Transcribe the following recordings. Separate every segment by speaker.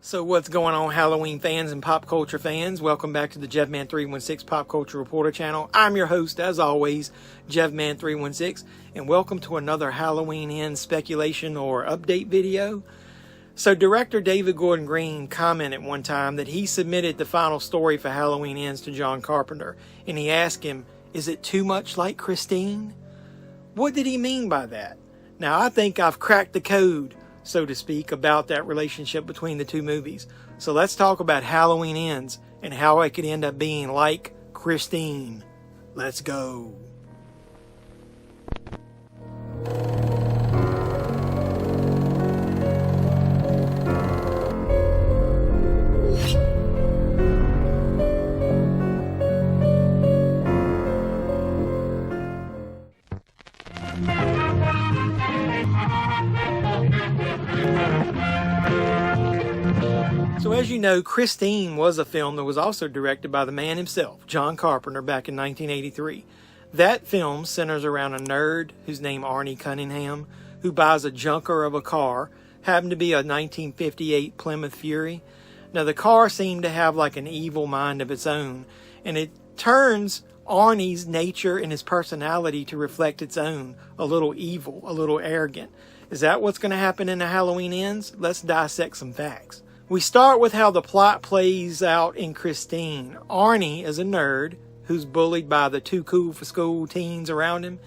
Speaker 1: So what's going on, Halloween fans and pop culture fans? Welcome back to the JevMan316 Pop Culture Reporter channel. I'm your host, as always, JevMan316, and welcome to another Halloween Ends speculation or update video. So director David Gordon Green commented one time that he submitted the final story for Halloween Ends to John Carpenter, and he asked him, is it too much like Christine? What did he mean by that? Now, I think I've cracked the code, so to speak, about that relationship between the two movies. So let's talk about Halloween Ends and how it could end up being like Christine. Let's go. So as you know, Christine was a film that was also directed by the man himself, John Carpenter, back in 1983. That film centers around a nerd who's named Arnie Cunningham, who buys a junker of a car, happened to be a 1958 Plymouth Fury. Now the car seemed to have like an evil mind of its own, and it turns Arnie's nature and his personality to reflect its own, a little evil, a little arrogant. Is that what's going to happen in the Halloween Ends? Let's dissect some facts. We start with how the plot plays out in Christine. Arnie is a nerd who's bullied by the too cool for school teens around him.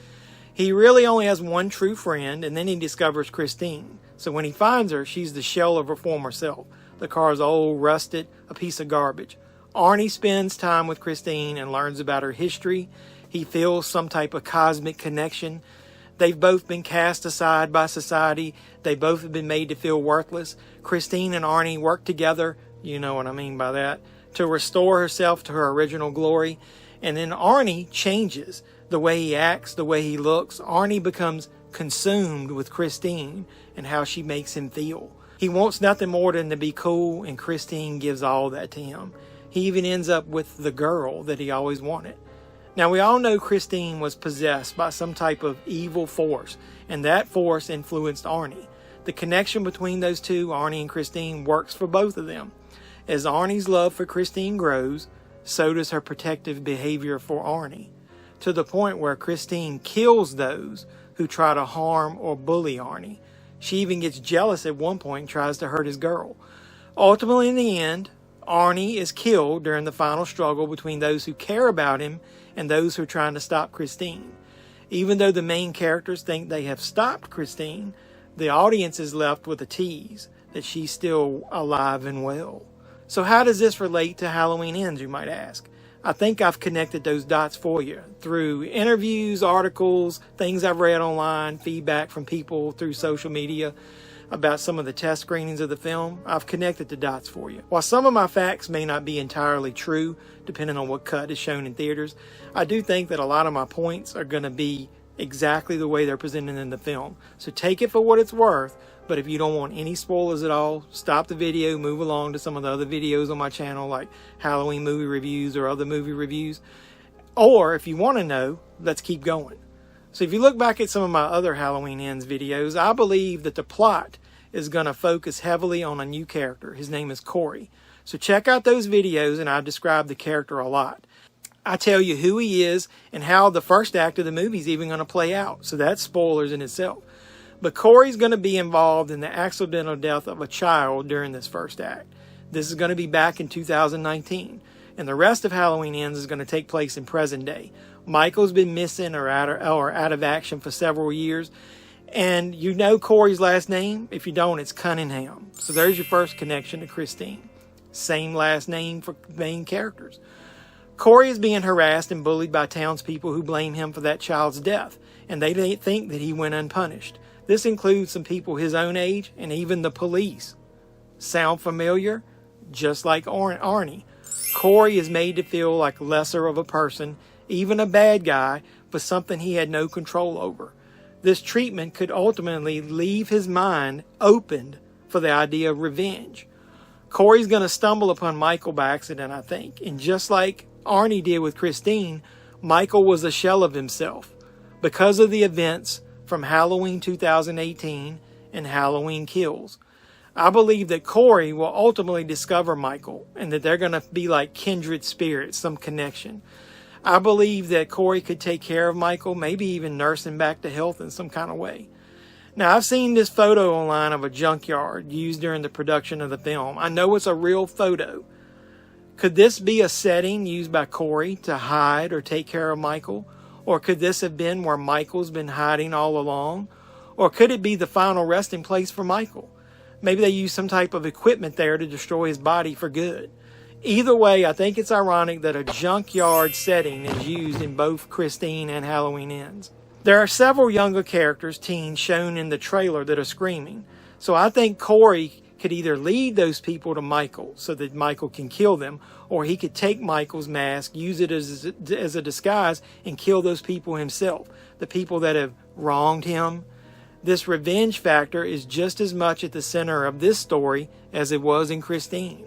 Speaker 1: He really only has one true friend, and then he discovers Christine. So when he finds her, she's the shell of her former self. The car's old, rusted, a piece of garbage. Arnie spends time with Christine and learns about her history. He feels some type of cosmic connection. They've both been cast aside by society. They both have been made to feel worthless. Christine and Arnie work together, you know what I mean by that, to restore herself to her original glory. And then Arnie changes the way he acts, the way he looks. Arnie becomes consumed with Christine and how she makes him feel. He wants nothing more than to be cool, and Christine gives all that to him. He even ends up with the girl that he always wanted. Now, we all know Christine was possessed by some type of evil force, and that force influenced Arnie. The connection between those two, Arnie and Christine, works for both of them. As Arnie's love for Christine grows, so does her protective behavior for Arnie, to the point where Christine kills those who try to harm or bully Arnie. She even gets jealous at one point and tries to hurt his girl. Ultimately, in the end, Arnie is killed during the final struggle between those who care about him and those who are trying to stop Christine. Even though the main characters think they have stopped Christine, the audience is left with a tease that she's still alive and well. So how does this relate to Halloween Ends, you might ask? I think I've connected those dots for you through interviews, articles, things I've read online, feedback from people through social media about some of the test screenings of the film. I've connected the dots for you. While some of my facts may not be entirely true, depending on what cut is shown in theaters, I do think that a lot of my points are going to be exactly the way they're presented in the film. So take it for what it's worth, but if you don't want any spoilers at all, stop the video, move along to some of the other videos on my channel, like Halloween movie reviews or other movie reviews. Or if you want to know, let's keep going. So if you look back at some of my other Halloween Ends videos, I believe that the plot is going to focus heavily on a new character. His name is Corey. So check out those videos, and I describe the character a lot. I tell you who he is and how the first act of the movie is even going to play out. So that's spoilers in itself. But Corey's going to be involved in the accidental death of a child during this first act. This is going to be back in 2019. And the rest of Halloween Ends is going to take place in present day. Michael's been missing or out of action for several years. And you know Corey's last name? If you don't, it's Cunningham. So there's your first connection to Christine. Same last name for main characters. Corey is being harassed and bullied by townspeople who blame him for that child's death, and they think that he went unpunished. This includes some people his own age and even the police. Sound familiar? Just like Arnie. Corey is made to feel like lesser of a person, even a bad guy, for something he had no control over. This treatment could ultimately leave his mind opened for the idea of revenge. Corey's going to stumble upon Michael by accident, I think. And just like Arnie did with Christine, Michael was a shell of himself because of the events from Halloween 2018 and Halloween Kills. I believe that Corey will ultimately discover Michael and that they're going to be like kindred spirits, some connection. I believe that Corey could take care of Michael, maybe even nurse him back to health in some kind of way. Now, I've seen this photo online of a junkyard used during the production of the film. I know it's a real photo. Could this be a setting used by Corey to hide or take care of Michael? Or could this have been where Michael's been hiding all along? Or could it be the final resting place for Michael? Maybe they used some type of equipment there to destroy his body for good. Either way, I think it's ironic that a junkyard setting is used in both Christine and Halloween Ends. There are several younger characters, teens, shown in the trailer that are screaming. So I think Corey could either lead those people to Michael so that Michael can kill them, or he could take Michael's mask, use it as a disguise, and kill those people himself, the people that have wronged him. This revenge factor is just as much at the center of this story as it was in Christine.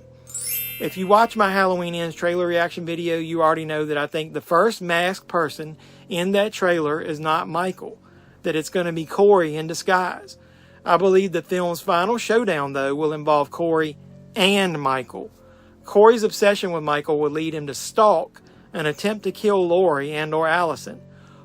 Speaker 1: If you watch my Halloween Ends trailer reaction video, you already know that I think the first masked person in that trailer is not Michael, that it's going to be Corey in disguise. I believe the film's final showdown, though, will involve Corey and Michael. Corey's obsession with Michael will lead him to stalk and attempt to kill Lori and or Allison.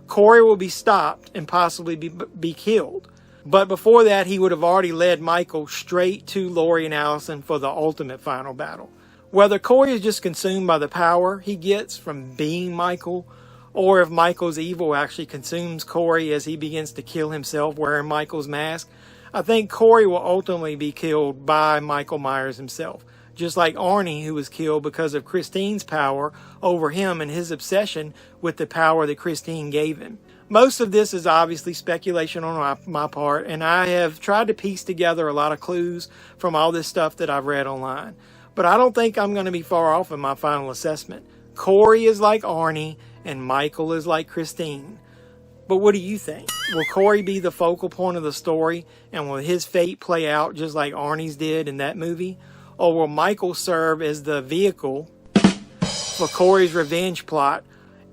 Speaker 1: Corey will be stopped and possibly be killed. But before that, he would have already led Michael straight to Lori and Allison for the ultimate final battle. Whether Corey is just consumed by the power he gets from being Michael, or if Michael's evil actually consumes Corey as he begins to kill himself wearing Michael's mask, I think Corey will ultimately be killed by Michael Myers himself. Just like Arnie, who was killed because of Christine's power over him and his obsession with the power that Christine gave him. Most of this is obviously speculation on my part, and I have tried to piece together a lot of clues from all this stuff that I've read online. But I don't think I'm going to be far off in my final assessment. Corey is like Arnie, and Michael is like Christine. But what do you think? Will Corey be the focal point of the story, and will his fate play out just like Arnie's did in that movie? Or will Michael serve as the vehicle for Corey's revenge plot?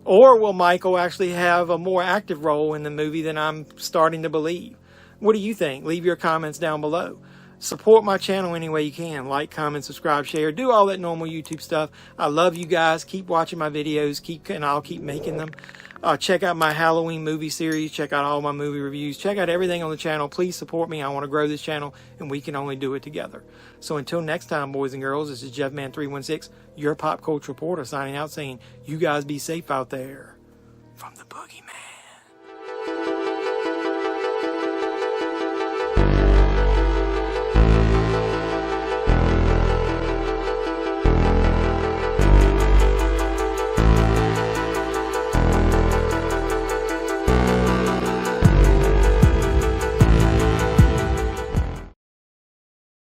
Speaker 1: Or will Michael actually have a more active role in the movie than I'm starting to believe? What do you think? Leave your comments down below. Support my channel any way you can. Like, comment, subscribe, share. Do all that normal YouTube stuff. I love you guys. Keep watching my videos. And I'll keep making them. Check out my Halloween movie series. Check out all my movie reviews. Check out everything on the channel. Please support me. I want to grow this channel, and we can only do it together. So until next time, boys and girls, this is JeffMan316, your pop culture reporter, signing out saying, you guys be safe out there from the boogeyman.